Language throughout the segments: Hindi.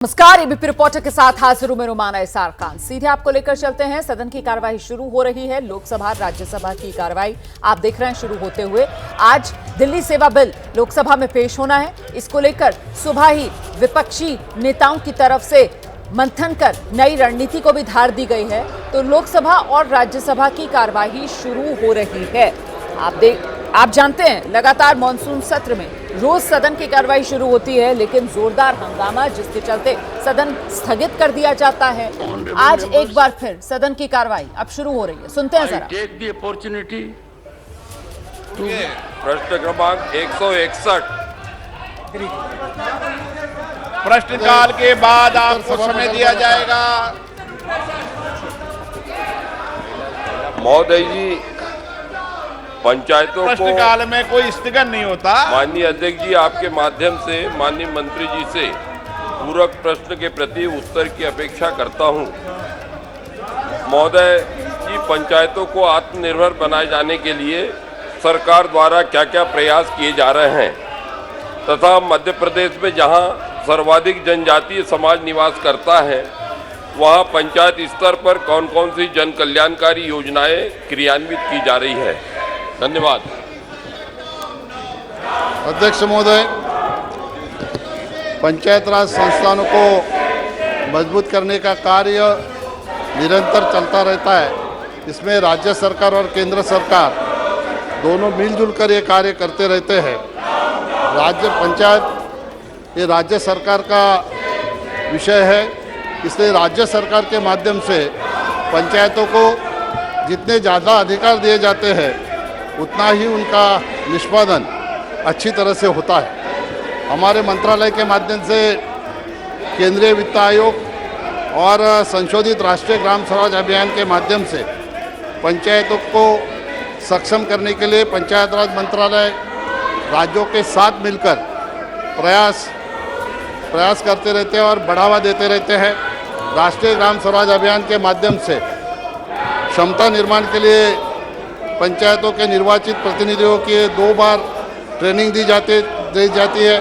नमस्कार, एबीपी रिपोर्टर के साथ हाजिर हूं मैं रुमाना इसार खान। सीधे आपको लेकर चलते हैं। सदन की कार्यवाही शुरू हो रही है। लोकसभा राज्यसभा की कार्यवाही आप देख रहे हैं शुरू होते हुए। आज दिल्ली सेवा बिल लोकसभा में पेश होना है। इसको लेकर सुबह ही विपक्षी नेताओं की तरफ से मंथन कर नई रणनीति को भी धार दी गई है। तो लोकसभा और राज्यसभा की कार्यवाही शुरू हो रही है। आप जानते हैं लगातार मॉनसून सत्र में रोज सदन की कार्रवाई शुरू होती है, लेकिन जोरदार हंगामा जिसके चलते सदन स्थगित कर दिया जाता है। आज एक बार फिर सदन की कार्रवाई अब शुरू हो रही है। सुनते हैं जरा। प्रश्न क्रमांक 161। प्रश्नकाल के बाद आपको समय दिया जाएगा। महोदय जी, पंचायतों को प्रश्नकाल में कोई स्थगन नहीं होता। माननीय अध्यक्ष जी, आपके माध्यम से माननीय मंत्री जी से पूरक प्रश्न के प्रति उत्तर की अपेक्षा करता हूं। महोदय जी, पंचायतों को आत्मनिर्भर बनाए जाने के लिए सरकार द्वारा क्या क्या प्रयास किए जा रहे हैं तथा मध्य प्रदेश में जहां सर्वाधिक जनजातीय समाज निवास करता है, वहां पंचायत स्तर पर कौन कौन सी जन कल्याणकारी योजनाएं क्रियान्वित की जा रही है। धन्यवाद। अध्यक्ष महोदय, पंचायत राज संस्थानों को मजबूत करने का कार्य निरंतर चलता रहता है। इसमें राज्य सरकार और केंद्र सरकार दोनों मिलजुल कर ये कार्य करते रहते हैं। राज्य पंचायत ये राज्य सरकार का विषय है, इसलिए राज्य सरकार के माध्यम से पंचायतों को जितने ज़्यादा अधिकार दिए जाते हैं उतना ही उनका निष्पादन अच्छी तरह से होता है। हमारे मंत्रालय के माध्यम से केंद्रीय वित्त आयोग और संशोधित राष्ट्रीय ग्राम स्वराज अभियान के माध्यम से पंचायतों को सक्षम करने के लिए पंचायत राज मंत्रालय राज्यों के साथ मिलकर प्रयास करते रहते हैं और बढ़ावा देते रहते हैं। राष्ट्रीय ग्राम स्वराज अभियान के माध्यम से क्षमता निर्माण के लिए पंचायतों के निर्वाचित प्रतिनिधियों की 2 बार ट्रेनिंग दी जाती है।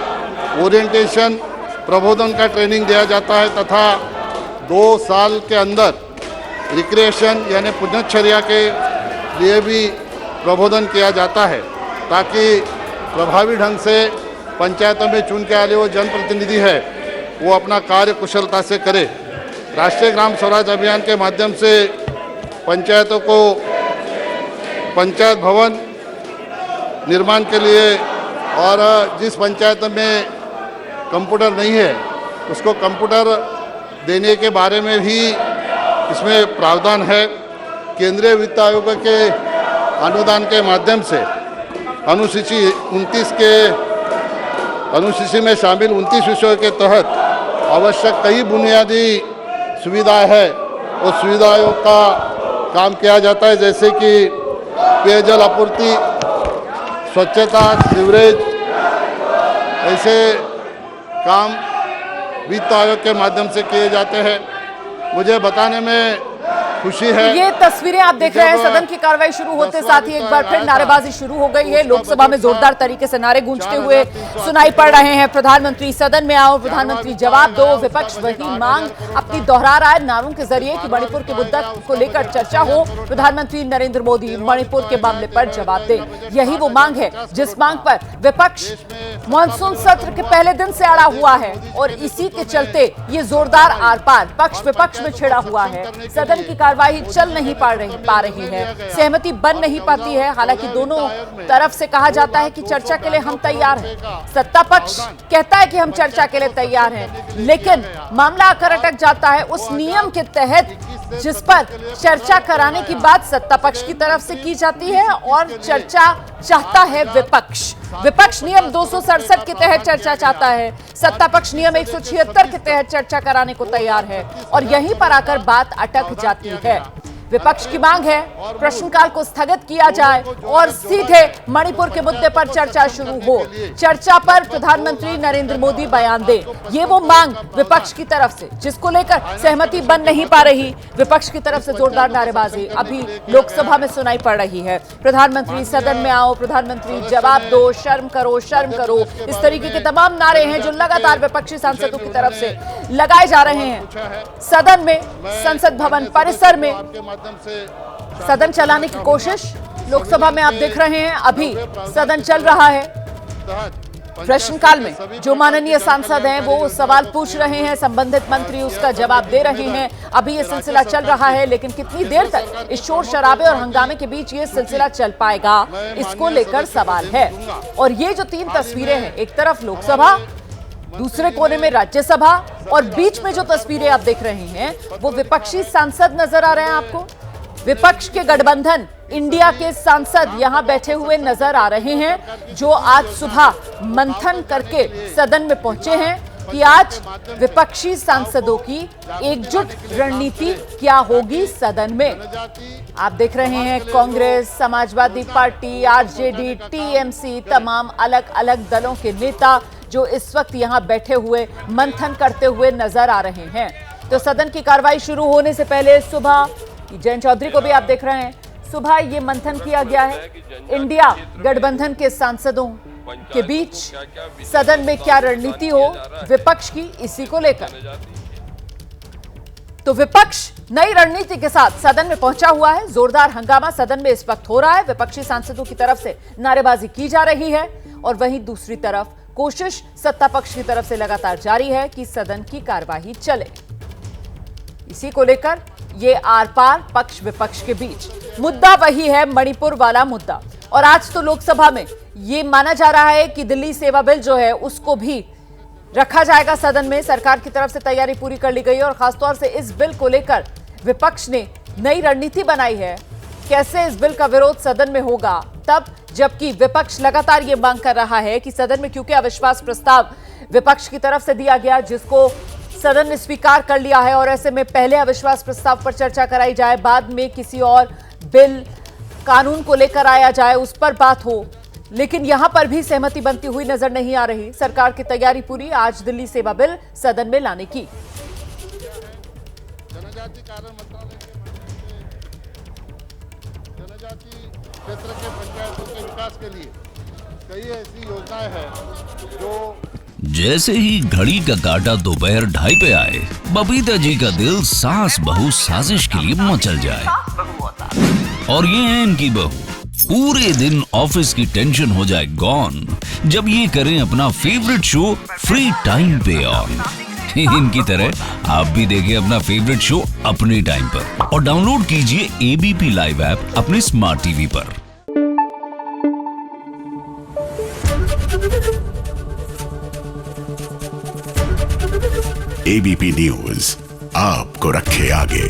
ओरिएंटेशन प्रबोधन का ट्रेनिंग दिया जाता है तथा 2 साल के अंदर रिक्रिएशन यानी पुनश्चर्या के लिए भी प्रबोधन किया जाता है, ताकि प्रभावी ढंग से पंचायतों में चुन के आए वो जनप्रतिनिधि है वो अपना कार्य कुशलता से करे। राष्ट्रीय ग्राम स्वराज अभियान के माध्यम से पंचायतों को पंचायत भवन निर्माण के लिए और जिस पंचायत में कंप्यूटर नहीं है उसको कंप्यूटर देने के बारे में भी इसमें प्रावधान है। केंद्रीय वित्त आयोग के अनुदान के माध्यम से अनुसूची में शामिल 29 विषयों के तहत आवश्यक कई बुनियादी सुविधाएं हैं और सुविधाओं का काम किया जाता है, जैसे कि पेयजल आपूर्ति, स्वच्छता, सीवरेज, ऐसे काम वित्त आयोग के माध्यम से किए जाते हैं। मुझे बताने में खुशी है। ये तस्वीरें आप देख रहे हैं। सदन की कार्रवाई शुरू होते साथ ही एक बार फिर नारेबाजी शुरू हो गई है। लोकसभा में जोरदार तरीके से नारे गूंजते हुए सुनाई पड़ रहे हैं। प्रधानमंत्री सदन में आओ, प्रधानमंत्री जवाब दो। विपक्ष वही मांग अपनी दोहरा रहा है नारों के जरिए कि मणिपुर के मुद्दा को लेकर चर्चा हो। प्रधानमंत्री नरेंद्र मोदी मणिपुर के मामले पर जवाब दें, यही वो मांग है जिस मांग पर विपक्ष मानसून सत्र के पहले दिन से अड़ा हुआ है और इसी के चलते ये जोरदार आर पार पक्ष विपक्ष में छिड़ा हुआ है। सदन की कार्रवाई चल नहीं पा रही है, सहमति बन नहीं पाती है। हालांकि दोनों तरफ से कहा जाता है कि चर्चा के लिए हम तैयार हैं। सत्ता पक्ष कहता है कि हम चर्चा के लिए तैयार हैं, लेकिन मामला आकर अटक जाता है उस नियम के तहत जिस पर चर्चा कराने की बात सत्ता पक्ष की तरफ से की जाती है और चर्चा चाहता है विपक्ष। विपक्ष नियम 267 के तहत चर्चा चाहता है, सत्ता पक्ष नियम 176 के तहत चर्चा कराने को तैयार है और यहीं पर आकर बात अटक जाती है। विपक्ष की मांग है प्रश्नकाल को स्थगित किया जाए और सीधे मणिपुर के मुद्दे पर चर्चा शुरू हो। चर्चा पर प्रधानमंत्री नरेंद्र मोदी बयान दें, ये वो मांग विपक्ष की तरफ से जिसको लेकर सहमति बन नहीं पा रही। विपक्ष की तरफ से जोरदार नारेबाजी अभी लोकसभा में सुनाई पड़ रही है। प्रधानमंत्री सदन में आओ, प्रधानमंत्री जवाब दो, शर्म करो, शर्म करो, इस तरीके के तमाम नारे हैं जो लगातार विपक्षी सांसदों की तरफ से लगाए जा रहे हैं। सदन में, संसद भवन परिसर में सदन चलाने की कोशिश लोकसभा में आप देख रहे हैं। अभी सदन चल रहा है। प्रश्नकाल में जो माननीय सांसद हैं वो सवाल पूछ रहे हैं, संबंधित मंत्री उसका जवाब दे रहे हैं। अभी ये सिलसिला चल रहा है, लेकिन कितनी देर तक इस शोर शराबे और हंगामे के बीच ये सिलसिला चल पाएगा, इसको लेकर सवाल है। और ये जो 3 तस्वीरें हैं, एक तरफ लोकसभा, दूसरे कोने में राज्यसभा और बीच में जो तस्वीरें आप देख रहे हैं वो विपक्षी सांसद नजर आ रहे हैं आपको। विपक्ष के गठबंधन इंडिया के सांसद यहां बैठे हुए नजर आ रहे हैं जो आज सुबह मंथन करके सदन में पहुंचे हैं कि आज विपक्षी सांसदों की एकजुट रणनीति क्या होगी सदन में। आप देख रहे हैं Congress, Samajwadi party, RJD, TMC, तमाम अलग अलग दलों के नेता जो इस वक्त यहां बैठे हुए मंथन करते हुए नजर आ रहे हैं। तो सदन की कार्रवाई शुरू होने से पहले सुबह जयंत चौधरी को भी आप देख रहे हैं, सुबह ये मंथन किया गया है इंडिया गठबंधन के सांसदों के बीच सदन में क्या रणनीति हो विपक्ष की, इसी को लेकर। तो विपक्ष नई रणनीति के साथ सदन में पहुंचा हुआ है। जोरदार हंगामा सदन में इस वक्त हो रहा है। विपक्षी सांसदों की तरफ से नारेबाजी की जा रही है और वहीं दूसरी तरफ कोशिश सत्ता पक्ष की तरफ से लगातार जारी है कि सदन की कार्यवाही चले। इसी को लेकर ये आर पार पक्ष विपक्ष के बीच मुद्दा वही है, मणिपुर वाला मुद्दा। और आज तो लोकसभा में ये माना जा रहा है कि दिल्ली सेवा बिल जो है उसको भी रखा जाएगा सदन में। सरकार की तरफ से तैयारी पूरी कर ली गई है और खासतौर से इस बिल को लेकर विपक्ष ने नई रणनीति बनाई है। कैसे इस बिल का विरोध सदन में होगा तब, जबकि विपक्ष लगातार ये मांग कर रहा है कि सदन में, क्योंकि अविश्वास प्रस्ताव विपक्ष की तरफ से दिया गया जिसको सदन ने स्वीकार कर लिया है और ऐसे में पहले अविश्वास प्रस्ताव पर चर्चा कराई जाए, बाद में किसी और बिल कानून को लेकर आया जाए, उस पर बात हो। लेकिन यहां पर भी सहमति बनती हुई नजर नहीं आ रही। सरकार की तैयारी पूरी आज दिल्ली सेवा बिल सदन में लाने की। जनजाति कार्य मंत्रालय के जनजाति क्षेत्र के पंचायतों के विकास के लिए कई ऐसी योजनाएं हैं जो जैसे ही घड़ी का काटा दोपहर 2:30 पे आए, बबीता जी का दिल सास बहू साजिश के लिए मचल जाए। और ये है इनकी बहू, पूरे दिन ऑफिस की टेंशन हो जाए गॉन जब ये करें अपना फेवरेट शो फ्री टाइम पे ऑन। इनकी तरह आप भी देखिए अपना फेवरेट शो अपने टाइम पर और डाउनलोड कीजिए एबीपी लाइव ऐप अपने स्मार्ट टीवी पर। एबीपी न्यूज आपको रखे आगे।